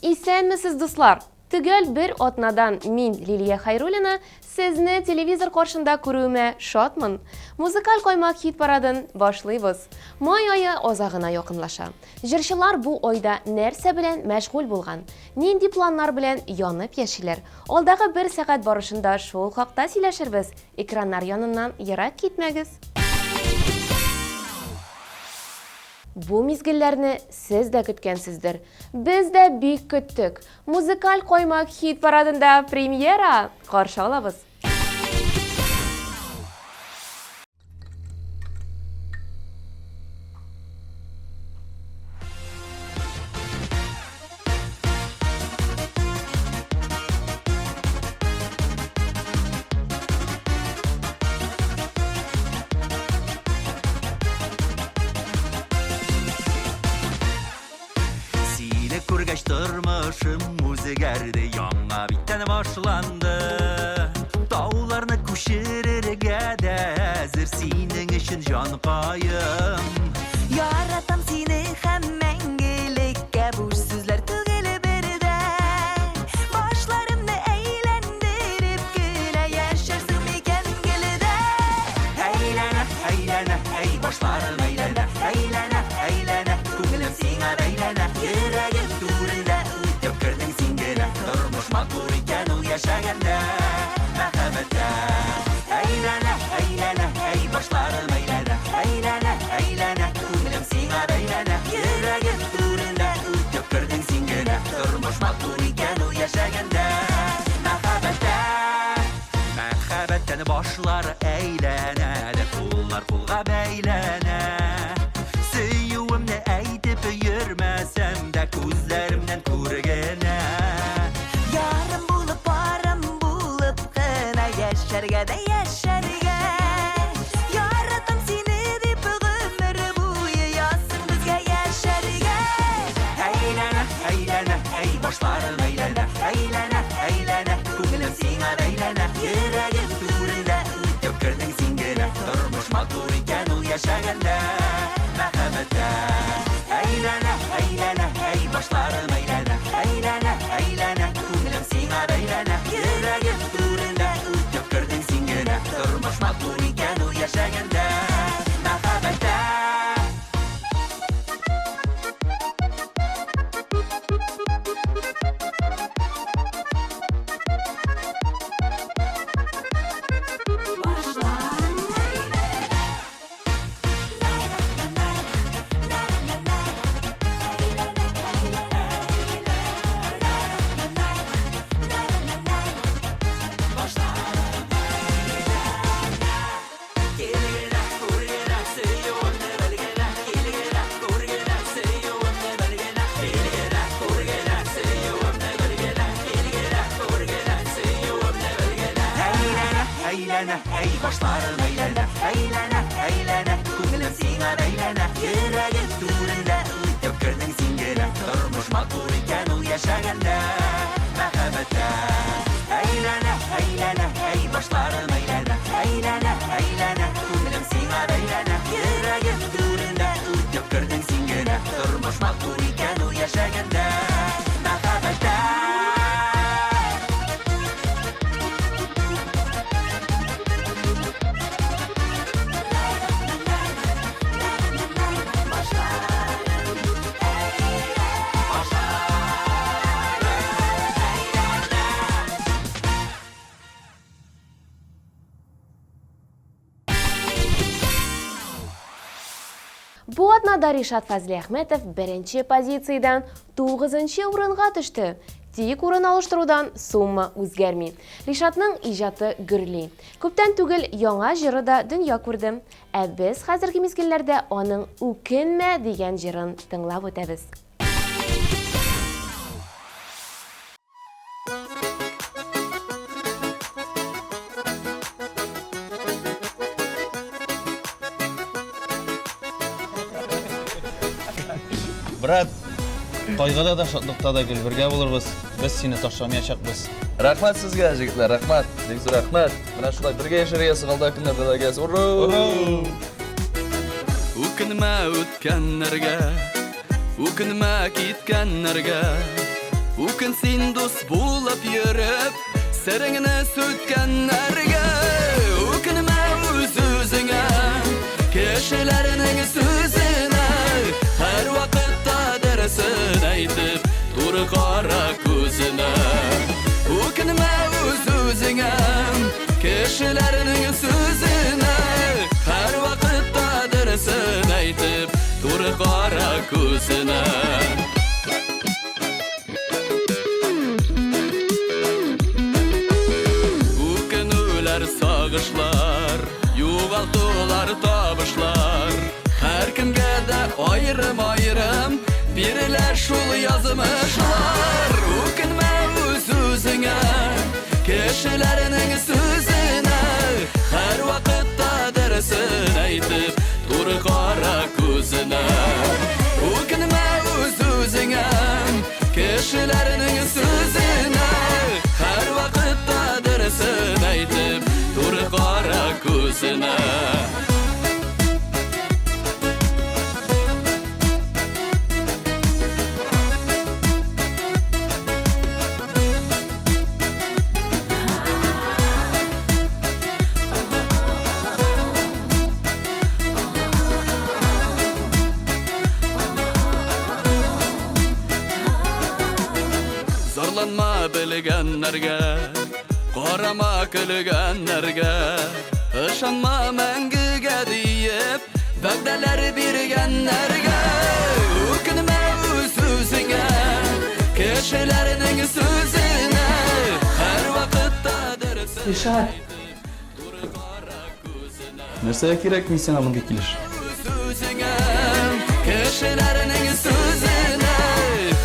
İsәнмесез, дуслар? Түгел bir отнадан мин, Лилия Хайруллина, сезне телевизор каршында күрүемә шатмын. Музыкаль коймак хит парадын башлыйбыз. Май айы азагына якынлаша. Җырчылар бу айда нәрсә белән мәшгуль булган? Нинди планнар белән янып яшиләр? Алдагы 1 сәгать барышында шул хакта сөйләшербез. Экраннар яныннан ерак китмәгез. Бу мизгелләрне сез дә көткәнсездер. Без дә бик көттек. Музыкаль коймак хит парадында премьера. Каршы алабыз. Күргәч тормышым үзгәрде, яңа биттән башланды. Тауларны күчерергә дә әзер синең өчен җанкаем. Яратам сине һәм мәңгелеккә буш сүзләр түгел бердә. Башларымны әйләндереп кенә яшәрсең микән гелдә. Әйләнә, әйләнә, әй башларым әйләнә, әйләнә, әйләнә, күңелем сиңа бәйләнә. Йөрәгем түрендә үтеп кердең син генә, тормыш матур икән ул яшәгәндә, мәхәббәттә. Әйләнә, әйләнә, әй башларым әйләнә, әйләнә, әйләнә, күңелем сиңа бәйләнә. Йөрәгем түрендә үтеп кердең син генә, тормыш матур икән ул яшәгәндә, мәхәббәттә. Мәхәббәттән башлар әйләнә, куллар кулга бәйләнә. Сөюемне әйтеп йөрмәсәм дә күзләремнән күргәнә. Ярым булып, парам булып кына яшәргә дә яшәргә. Яратам сине дип гомер буе ясың безгә яшәргә. Әйләнә, әйләнә, әй башларым әйләнә, әйләнә, әйләнә, күңелем сиңа бәйләнә. Йөрәгем түрендә үтеп кердең син генә, тормыш матур икән ул яшәгәндә, мәхәббәттә. Әйләнә, әйләнә, әй башларым әйләнә, әйләнә, әйләнә, күңелем сиңа бәйләнә. Йөрәгем түрендә үтеп кердең син генә, тормыш матур икән ул яшәгәндә, мәхәббәттә. Әйләнә, әй башларым әйләнә, әйләнә, әйләнә, күңелем сиңа бәйләнә. Йөрәгем түрендә үтеп кердең син генә, тормыш матур икән ул яшәгәндә, мәхәббәттә. Әйләнә, әйләнә, әй башларым әйләнә, әйләнә, әйләнә, күңелем сиңа бәйләнә. Йөрәгем түрендә үтеп кердең син генә, тормыш матур икән ул яшәгәндә, мәхәббәттә. Бу атнада Ришат Фазли Әхмәтов беренче позициядан 9-нчы урынга төште. Тик урын алыштырудан сумма үзгәрми. Ришатның иҗаты гөрли. Күптән түгел яңа җыры да дөнья күрде. Ә без хәзерге мизгелләрдә аның "Үкенмә" дигән җырын тыңлап үтәбез. Брат, кайгыда да шатлыкта да гел бергә булырбыз. Без сине ташламаячакбыз. Rahmat sizga yigitlar, rahmat. Bek zo'r rahmat. Mana shunday birga yashaysiz, qolgan kunlarda birgasiz. Urro! O'kinma o'tganlarga, o'kinma ketganlarga, o'kinsin do'st bo'lib yurib, siringni so'tganlarga, o'kinma o'z-o'zingga, kishilarning so'zini har vaqtda darsin aytib, tur qora ko'zini. O'kinma o'z-o'zingga, kishilarning so'zini har vaqtda darsin aytib, tur qora ko'zini. O'kinuvlar sog'ishlar, yo'g'altular tabishlar, har kimga da ayrim-ayrim birilar shul yozmishlar. O'kinma o'z-o'zingga, kishilarning so'zini har vaqtda darsin aytib, tur qora ko'zini. O'kinma o'z-o'zingga, kishilarning so'zini har vaqtda darsin aytib, tur qora ko'zini. Zorlanma bilganlarga, qarama kulganlarga, ishonma mangiga deyib, va'dalar berganlarga. O'kinma o'z-o'zingga, kishilarning so'zini har vaqtda darsin. Ishaq. Narsaga kerakmi sen bunga kelish? O'z-o'zingga, kishilarning so'zini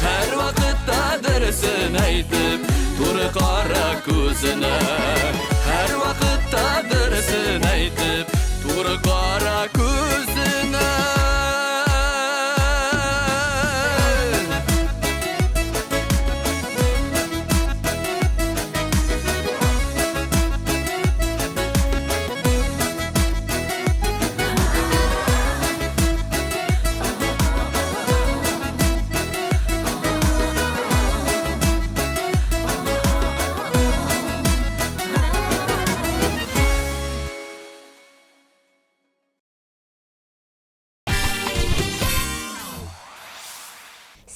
har vaqtda darsin aytib, tur qora ko'zini. Har vaqtda darsin aytib, tur qora ko'zini.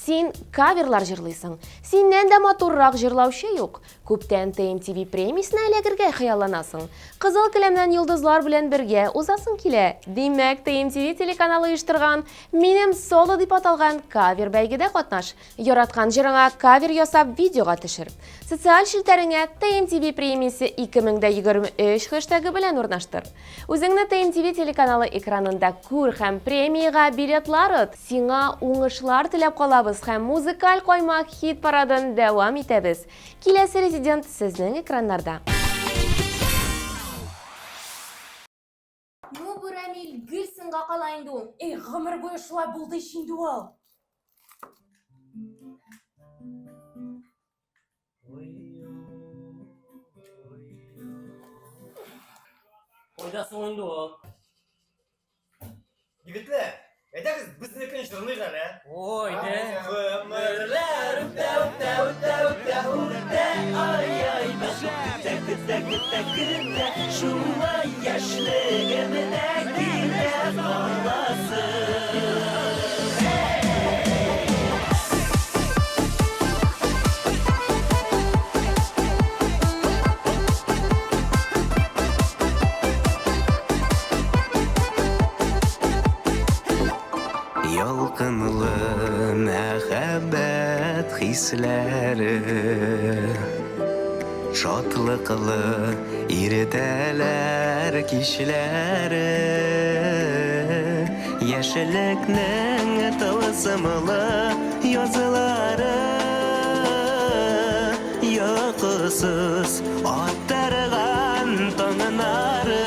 Син каверлар жырлыйсың. Синнен дә матуррак жырлаучы юк. Күптән TMTV премиясенә эләгергә хыялланасың. Кызыл келәмнән йолдызлар белән бергә узасың килә. Димәк, TMTV телеканалы оештырган "Минем соло" дип аталган кавер бәйгедә катнаш. Яраткан җырыңа кавер ясап видеога төшер. Социаль шелтәреңә TMTV премиясе 2023 хэштегы белән урнаштыр. Үзеңне TMTV телеканалы экранында күр һәм премияга билетлар от. Сиңа уңышлар теләп калабыз һәм музыкаль каймак хит парадын дәвам итәбез. Киләсе резидент сезнең экраннарда. Ну, Бурамил, гүлсіңға қалайынды ол. Ғымыр бойы шылай болды ішінді ол. Ойдасың ойынды ол. Егітлер, әйдәгіз біздің екен жырлық әлі. Ойды. Өмірлер үтә, үтә, үтә, үтә, үтә, ай-ай, үтә, үтә, үтә, үтә, шулай яшьлегімдә килә қаласы. Ялкынлы мәхәббәт хисләре, шатлыклы иртәләр кичләре, яшьлекнең тылсымлы язылары, йокысыз аттырган таңнары.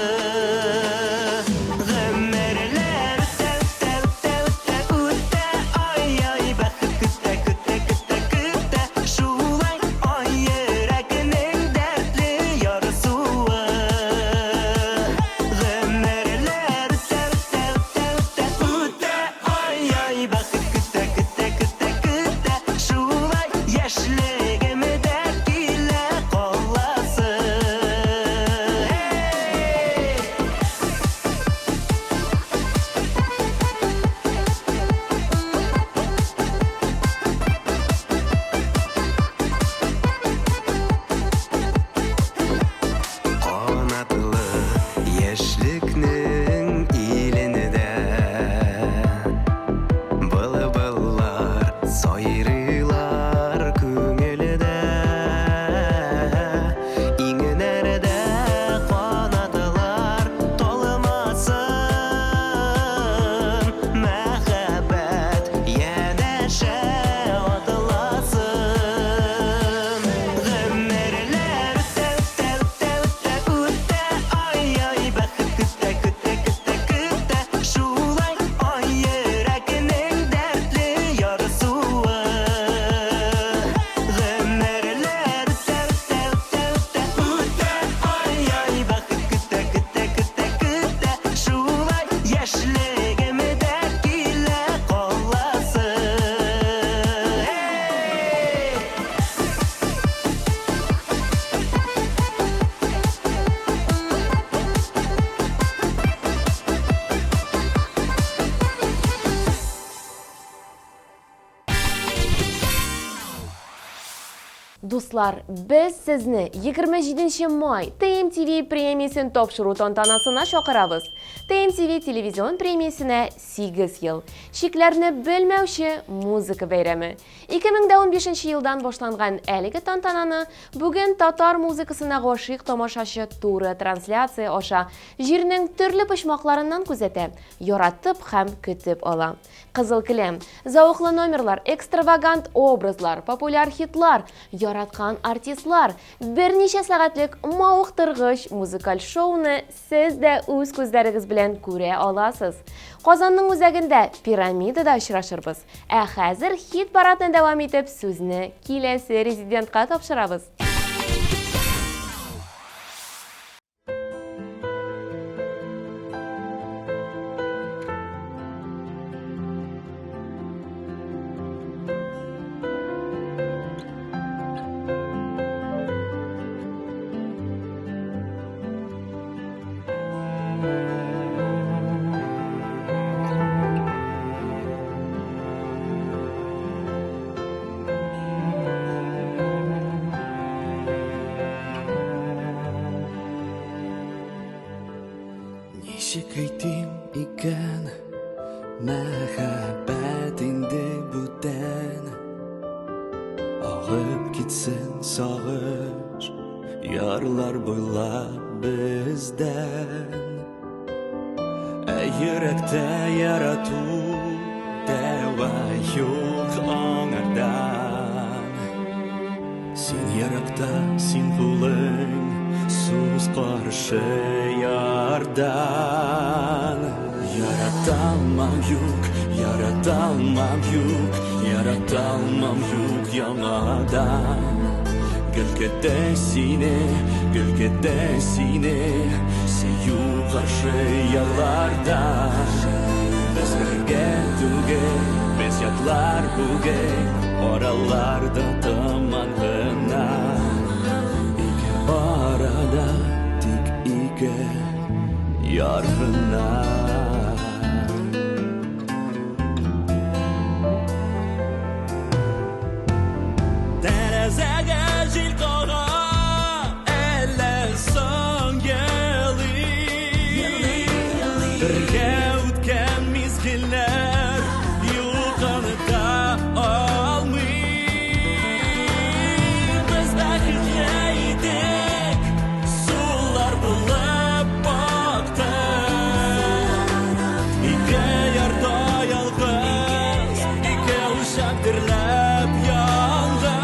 Дуслар, biz sizni 27-may TMTV premiyasini topshiruv tantanasına chaqiramiz. TMTV televizion premiyasine 8 yıl. Şiklerini bilmevşi muzika bayrami. 2015 yıldan boshlangan әлеге tantanani bugun tatar muzikasına g'oshiq tomoshachi to'g'ri translyatsiya osha jirning turli pishmoqlaridan kuzatib, yoratib ham kutib ola. Qizil kilim, zavqli nomerlar, ekstravagant obrazlar, populyar hitlar, yaratgan artistlar, bir necha soatlik mavqtirg'ish muzikal shouni siz de o'z ko'zlaringiz bilan ko'ra olasiz. Qozonning o'zagida piramidada uchrashirmiz. Hozir hit paradni davom etib, so'zni kelasi rezidentga topshiramiz. Ничек әйтим икән, мәхәббәт инде бүтән. Агып китсен сагыш, ярлар буйлап бездән. Йөрәктә ярату дәва юк аңардан. Син яракта, син кулың, Sus qarşı yardan. Yaratamam yuk, yaratamam yuk, yaratamam yuk yanadan. Gölgedesine, seyu qarşı yarlardan. Biz birge tüge, biz yatlar buge, oralarda tamamına. Arada tik ike yargına. Terezege jil kağa elle son yeli. Birge utken mizgiller yuqanıda almay. Biz bakıcaydık sular bulab baktı. İke yarda yalğız, ike uşak dirlep yandı.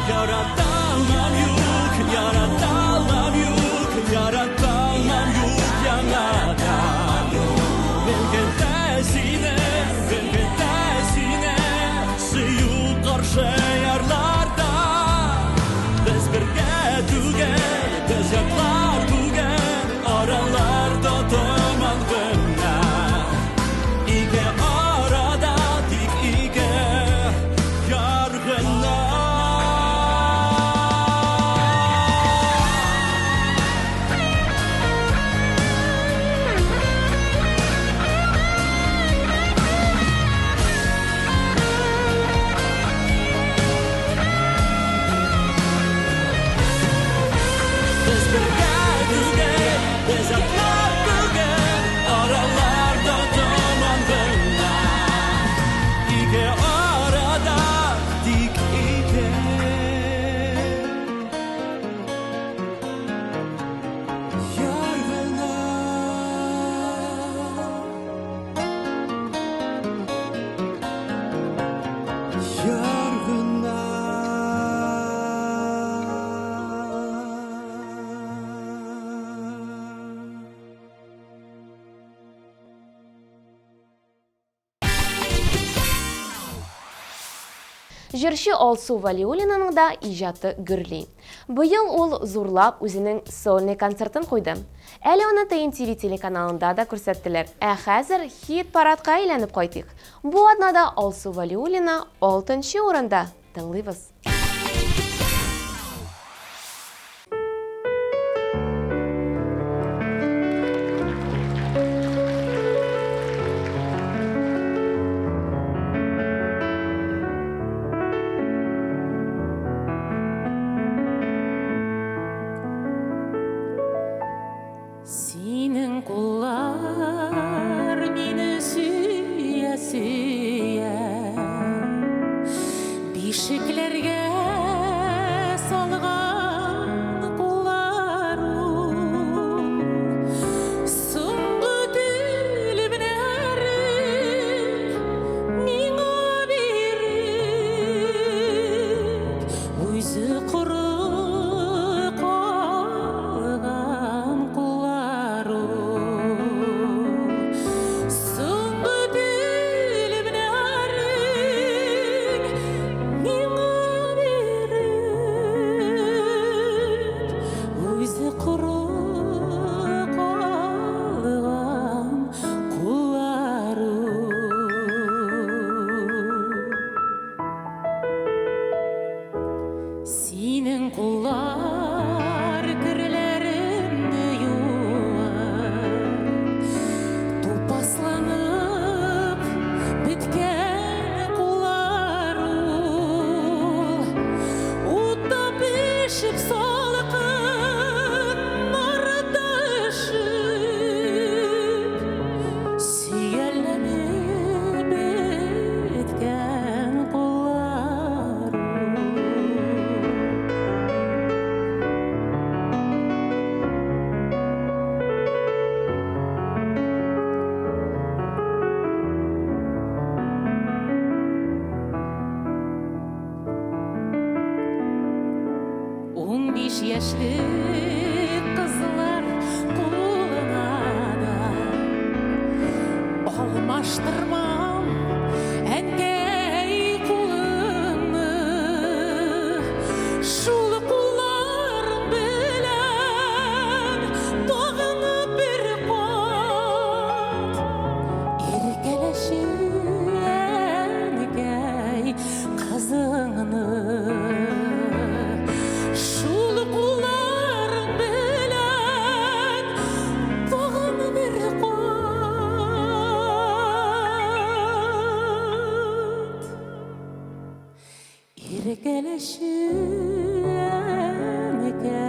Yaratamam yuk, yaratamam yuk, yaratamam yuk yanadan. Gölgedesine, suyu qarşı yarlarda. Biz birge tügen, biz yaklar tügen, aralarda tamamına. İke arada tik ike yargına. Biz birge tügen, biz yaklar tügen, aralarda tamamına. İke arada tik ike yargına. Jürşi Olsu Valiulina'nın da ijatı gürli. Bu yıl ol zorlap özünün solni konsertin koydu. Әлі оны TMTV телеканалында да көрсеттілер. Хәзір хит парадқа айленіп қойдық. Bu adnada Olsu Valiulina 6-ші орында тыңлайбыз. 15 yaşlık kızlar kuluna da almaştırmam engey kulunu şul kullar bilen doğunu bir pat erkeleşin engey kızını şul kullar bilen doğunu bir pat erkeleşin engey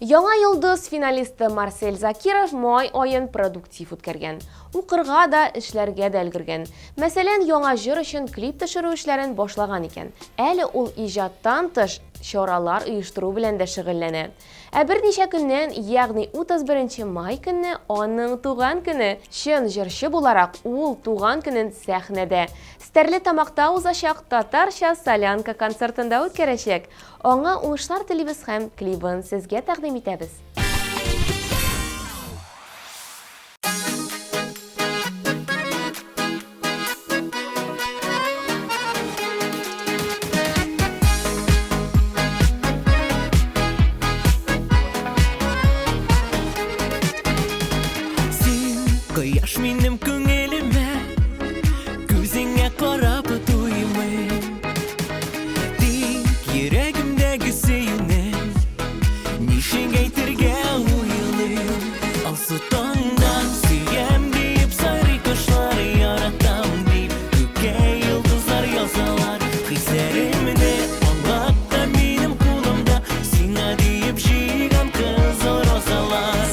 Яңа йолдыз финалисты Марсель Закиров май айын продуктив үткәргән. Укырга да, эшләргә дә өлгергән. Мәсәлән, яңа җыр өчен клип төшерү эшләрен башлаган икән. Әле ул иҗаттан тыш чаралар оештыру белән дә шөгыльләнә. Ә берничә көннән, ягъни 31 май көнне аның туган көне. Чын җырчы буларак ул туган көнен сәхнәдә Стәрлетамакта узачак татарча солянка концертында үткәрәчәк. Аңа уңышлар телибез һәм клибын сезгә тәкъдим итәбез. Син кояш минем күңелемә, күзеңә карап туймый. Тик йөрәгемдәге сөюне нишек әйтергә уйлыйм. Алсу таңдан сөям дип сайрый кошлар, яратам дип күккә йолдызлар язалар. Хисләремне аңлатта минем кулымда, сиңа дип җыйган кызыл розалар.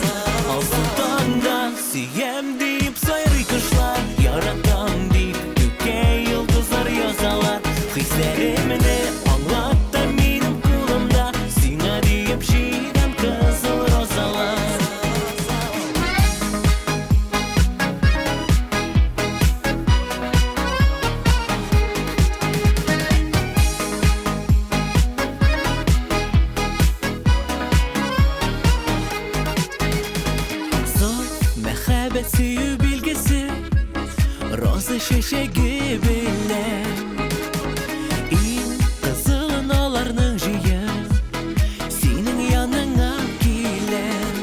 Алсу таңдан сөям дип сайрый кошлар, яратам дип күккә йолдызлар язалар. Хисләремне аңлатта минем кулымда, сиңа дип җыйган кызыл розалар. Зор мәхәббәт сөю билгесе, роза чәчәге белән. Иң кызылын аларның җыен, синең яныңа киләм.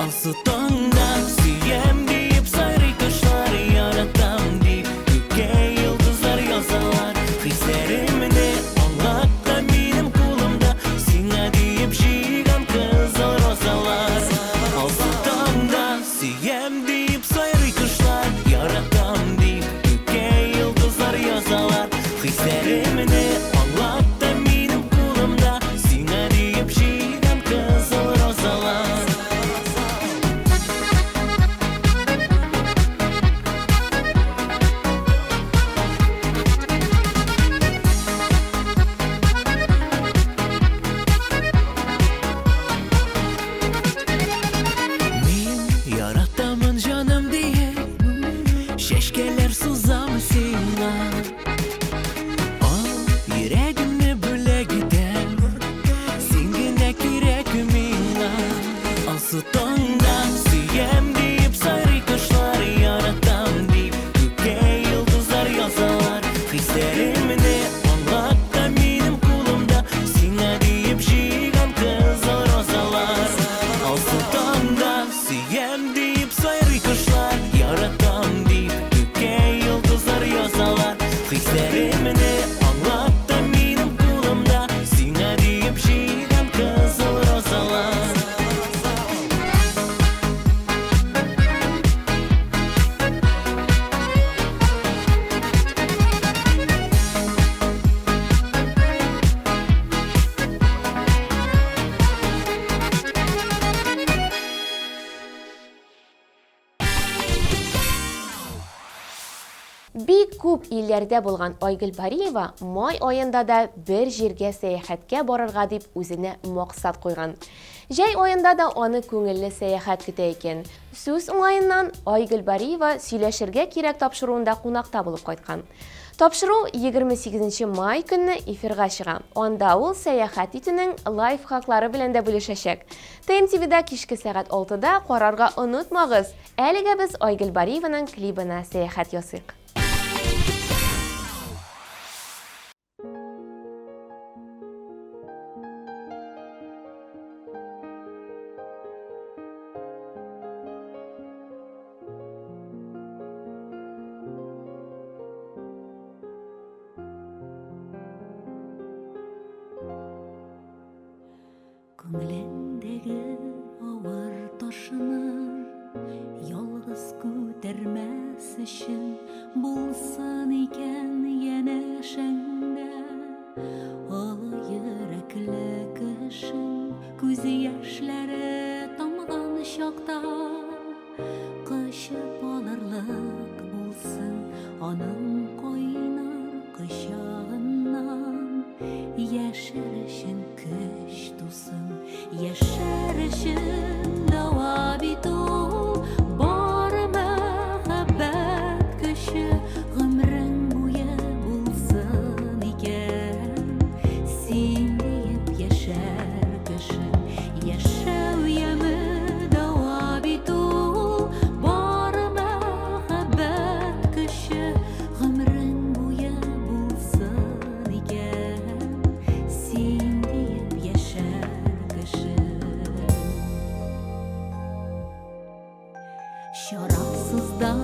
Алсу таңдан сөям дип сайрый кошлар, яратам дип күккә йолдызлар язалар. Хисләремне аңлатта минем кулымда, сиңа дип җыйган кызыл розалар. Алсу таңдан сөям дип сайрый кошлар, яратам дип күккә йолдызлар язалар. Хисләремне аңлатта минем кулымда, сиңа дип җыйган кызыл розалар. Мин яратамын җаным дия, чәчкәләр сузам сиңа. Ал йөрәгемне бүләк итәм, син генә кирәк миңа. Алсу таңдан сөям дип сайрый кошлар, яратам дип күккә йолдызлар язалар. Хисләремне аңлатта минем кулымда, сиңа дип җыйган кызыл розалар. Алсу таңдан сөям дип сайрый кошлар, яратам дип күккә йолдызлар Бик күп илләрдә булган Айгөл Бариева май аенда да бер җиргә сәяхәткә барырга дип үзенә максат куйган. Җәй аенда да аны күңелле сәяхәт көтә икән. Сүз уңаеннан Айгөл Бариева сөйләшергә кирәк тапшыруында кунакта булып кайткан. Тапшыру 28 май көнне эфирга чыга. Анда ул сәяхәт итүнең лайфхаклары белән дә бүлешәчәк. ТМТВда кичке сәгать 6-да карарга онытмагыз. Әлегә без Айгөл Бариеваның клибына сәяхәт ясыйк. Күңелендәге авыр ташыны ялгыз күтәрмәс өчен булсын икән янәшәңдә олы йөрәкле кешең күз яшьләре тамган чакта кычып алырлык булсын аның кайнар кочагыннан яшәр өчен көч тусын яшәр өчен дава бит ул бар мәхәббәт көче гомрең буе булсын икән син диеп яшәр кешең яшәү яме дава бит ул бар мәхәббәт көче гомрең буе булсын икән син диеп яшәр кешең Чарасыздан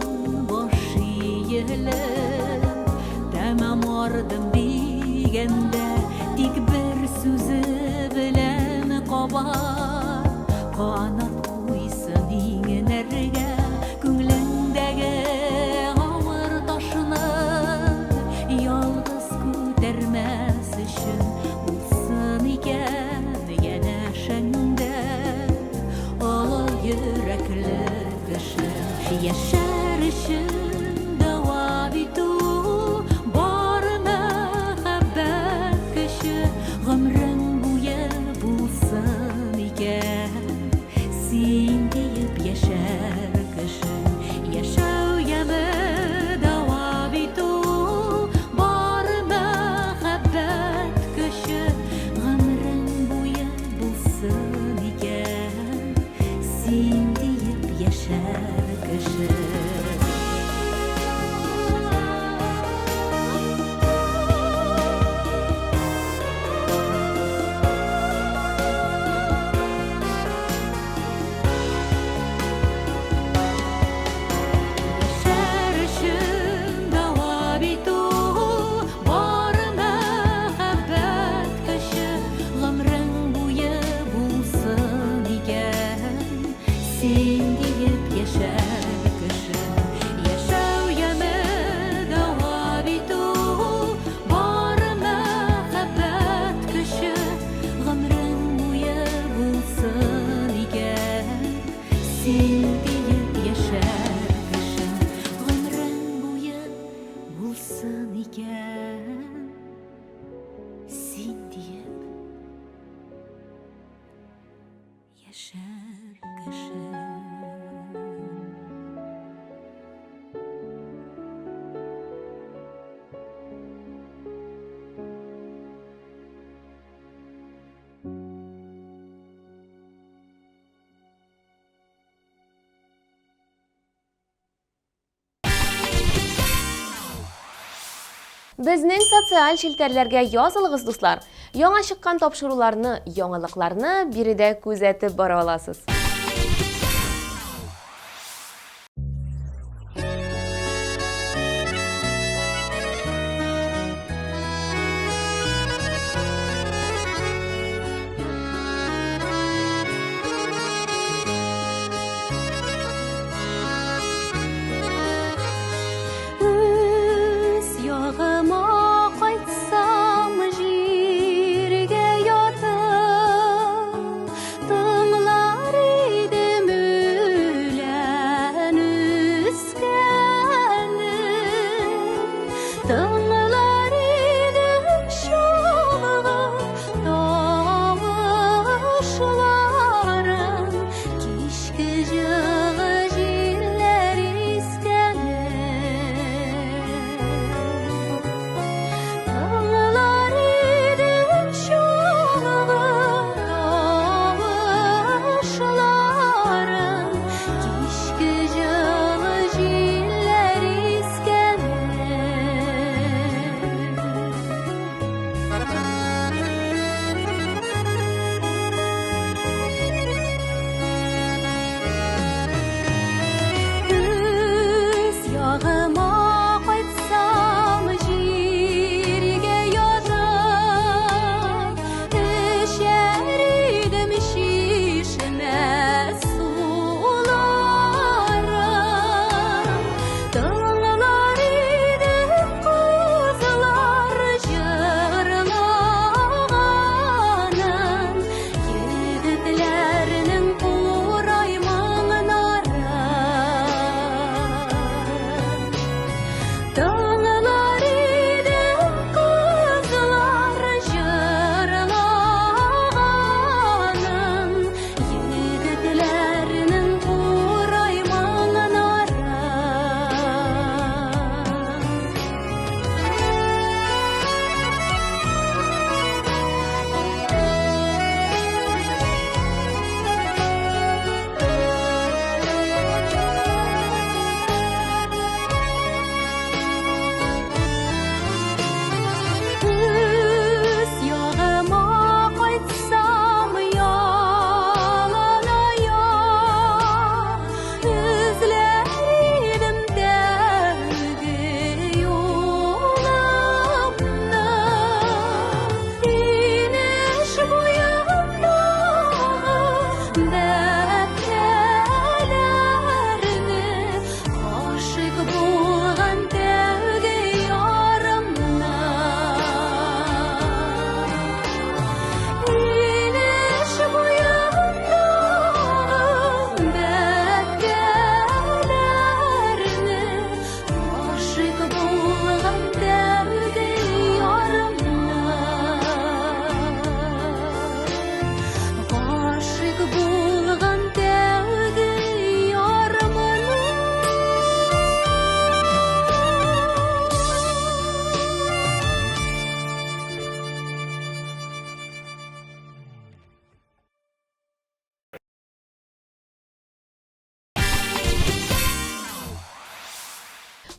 баш иелеп тәмам ардым дигәндә тик бер сүзе белән кабар канат куйсын иңнәргә күңлеңдәге авыр ташны ялгыз күтәрмәс өчен булсын икән янәшәңдә олы йөрәкле кеше яшәр өчен дава бит ул бар мәхәббәт көче гомрең буе булсын икән син диеп яшәр кешең яшәү яме дава бит ул бар мәхәббәт көче гомрең буе булсын икән син диеп яшәр кешең яшәр өчен дава бит ул бар мәхәббәт көче гомрең буе булсын икән син диеп яшәр кешең яшәү яме дава бит ул бар мәхәббәт көче гомрең буе булсын икән син диеп яшәр кешең гомрең буе булсын икән син диеп яшәр кешең Безнең социаль челтәрләргә язылыгыз, дуслар. Яңа чыккан тапшыруларны, яңалыкларны биредә күзәтеп бара аласыз. Үз ягыма кайтсам җиргә ятып, тыңлар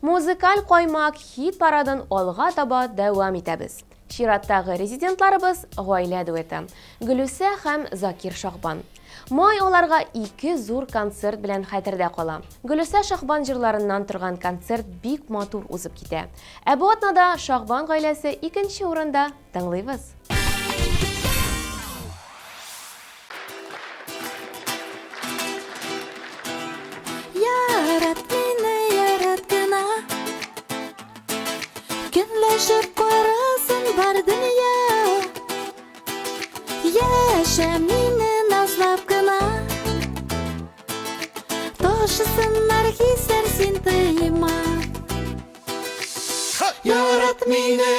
Музыкаль коймак хит парадын алга таба дәвам итәбез. Чираттагы резидентларыбыз гаилә дуэты Гөлүсә һәм Закир Шахбан. Май аларга 2 зур концерт белән хәтердә кала. Гөлүсә Шахбан җырларыннан торган концерт бик матур узып китә. Ә бу атнада Шахбан гаиләсе 2нче урында тыңлыйбыз. Ярат мине, ярат кына, көнләшеп карасын бар дөнья. Яшә мине назлап кына, ташысыннар хисләр син тыйма. Ярат мине,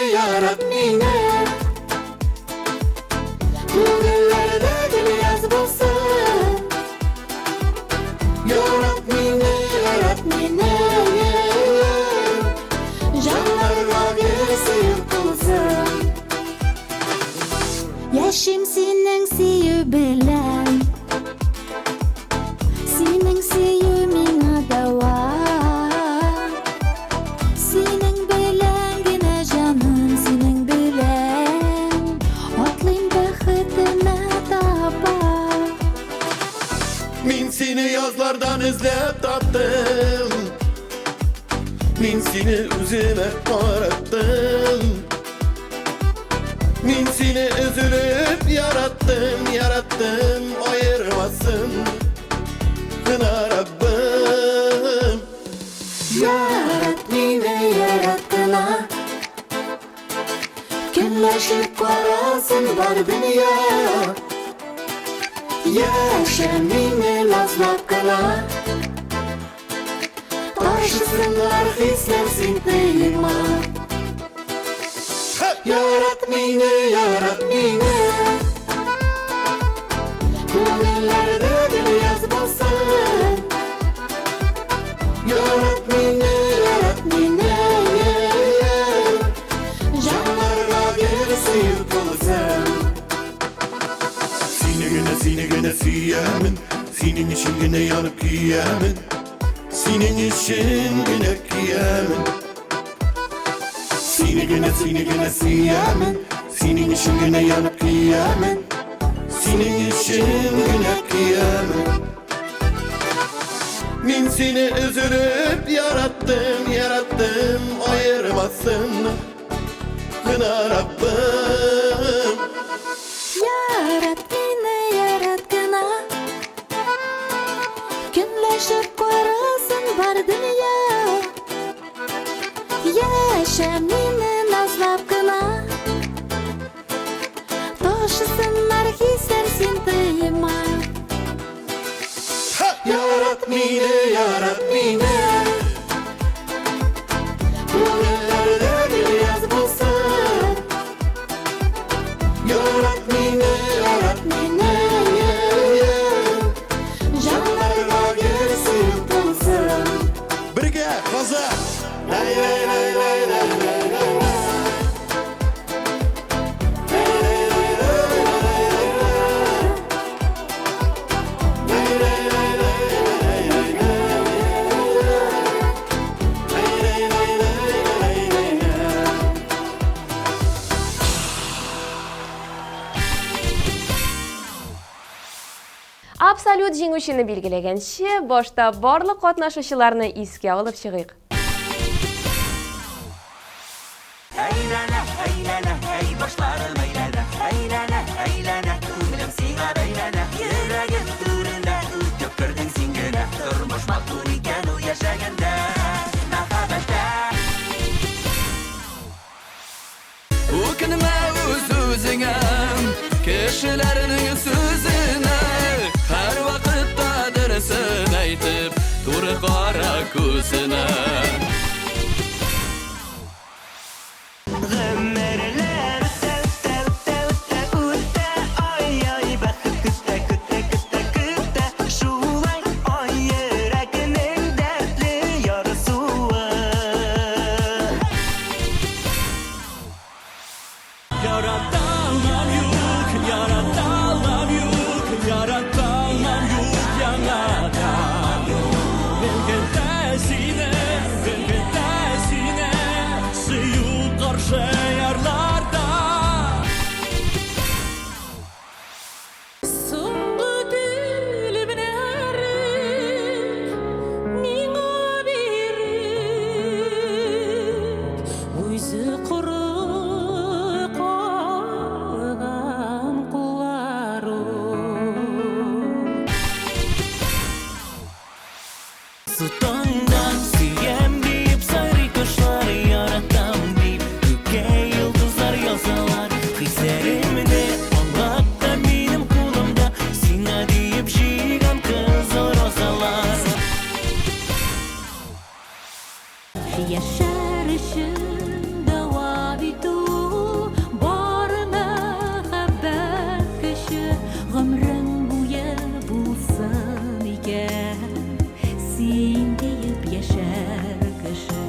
күңелләрдә гөл яз булсын. Ярат мине, җаннарга гөлсөй кылсын. Яшим синең сөю белән, синең сөю миңа дава. Синең белән генә җаным, синең белән атлыйм бәхетемә таба. Min seni yazlardan izlep tattım, min seni üzüme arattım. Min seni üzülüp yarattım, ayırmasın kına Rabbim. Yarat minne, yarat kına, künleşip karasın var dünya. Yaşa minne lazlap kına, taşısınlar hisler sin tıyma. Yarat minne, күңелләрдә гөл яз булсын. Yarat minne, җаннарга гөлсөй кылсын. Seni gene süyemin, senin için gene yanıp giyemin. Senin için gene giyemin. Seni gene süyemin, senin için gene yanıp giyemin. Senin için gene giyemin. Min seni üzülüp yarattım, ayırmasın kına Rabbim. Yarat minne, yarat kına, künleşip karasın var dünya. Yaşa minne nazlap kına, taşısınlar hisler sin tıyma. Yarat mine, Күңелләрдә гөл яз булсын. yarat mine, җаннарга гөлсөй кылсын. birge kaza. Абсолют җиңүчене билгеләгәнче, башта барлык катнашучыларны искә алып чыгыйк. Әйләнә, әй башларым әйләнә, күңелем сиңа бәйләнә. Йөрәгем түрендә үтеп кердең син генә, тормыш матур икән ул яшәгәндә, мәхәббәттә. Үкенмә үз-үзеңә, кешеләрнең сүзенә. Һәр вакытта дөресен әйтеп, туры кара күзенә. Гомерләр үтә, ай бәхет көтә, шулай ай йөрәгенең дәртле ярсуы. Yaratanlar yok, yaratanlar yok, yaratanlar yok yanada. Belki tersine Yaşar için devam etu Bar mehabbet kışı Ömrün boyu bulsun iken Sen deyip yaşar kışı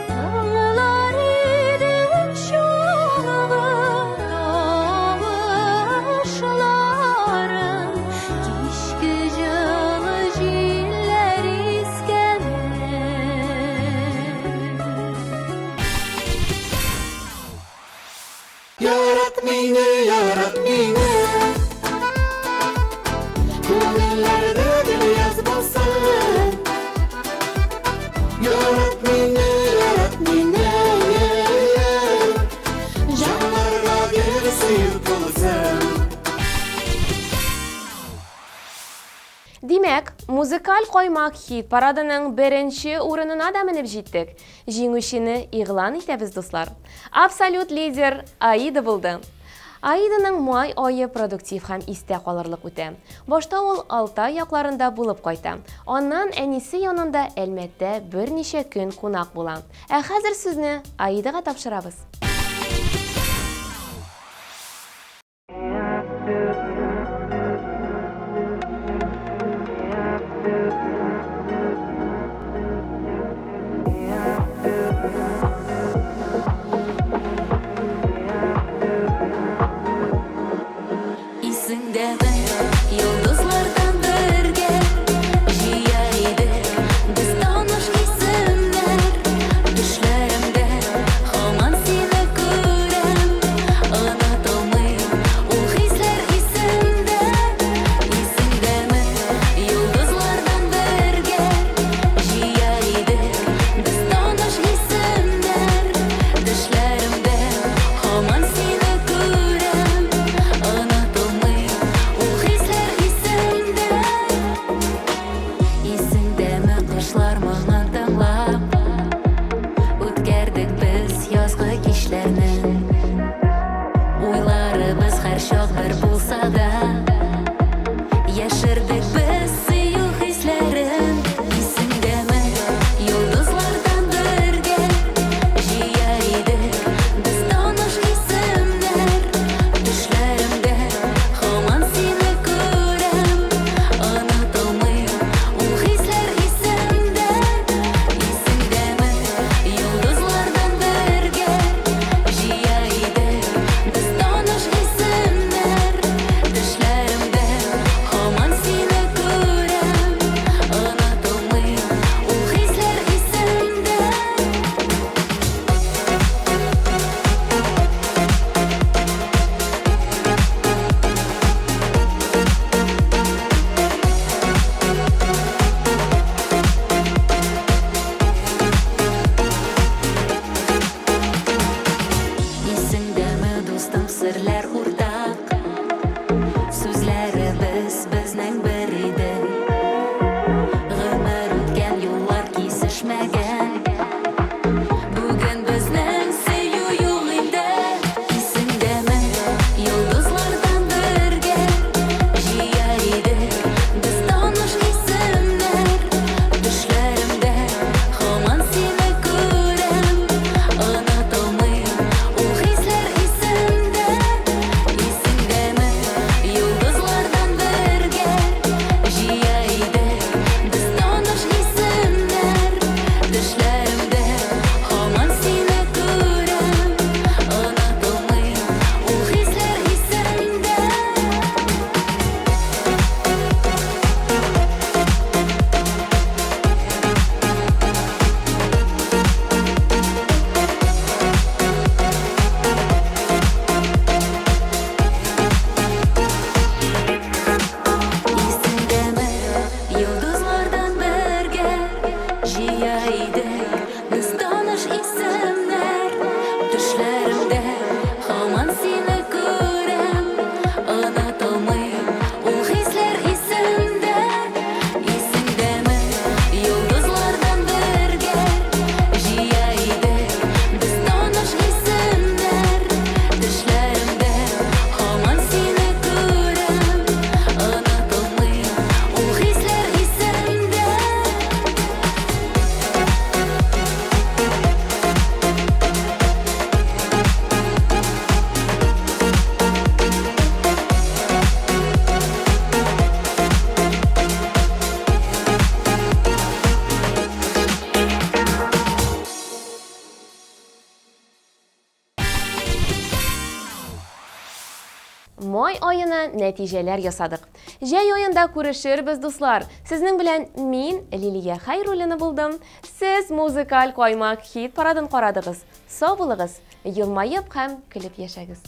Dağlar idim şoğun Ağışlarım Kişkıcalı ciller iskemer Yarat beni, yarat beni. Gönüllerde gül yaz basın. Yarat beni, yarat beni. Canlarga gerisi yutulsun. Demek, muzikal koymak hit paradıның birinci урынына да менеп җиттек. Җиңүчене игълан итәбез, дуслар. Абсолют лидер Аида булды. Аиданың май айы продуктив һәм истә калырлык үтә. Башта ул Алтай якларында булып кайта. Аннан әнисе янында Әлмәттә берничә көн кунак була. Ә хәзер сүзне Аидага тапшырабыз. Исеңдәме, йолдызлардан бергә җыя идек без таныш исемнәр. Төшләремдә һаман сине Май айына нәтиҗәләр ясадык. Җәй айында күрешербез, дуслар. Сезнең белән мин, Лилия Хайруллина булдым. Сез музыкаль каймак хит парадын карадыгыз. Сау булыгыз, елмаеп һәм көлеп яшәгез.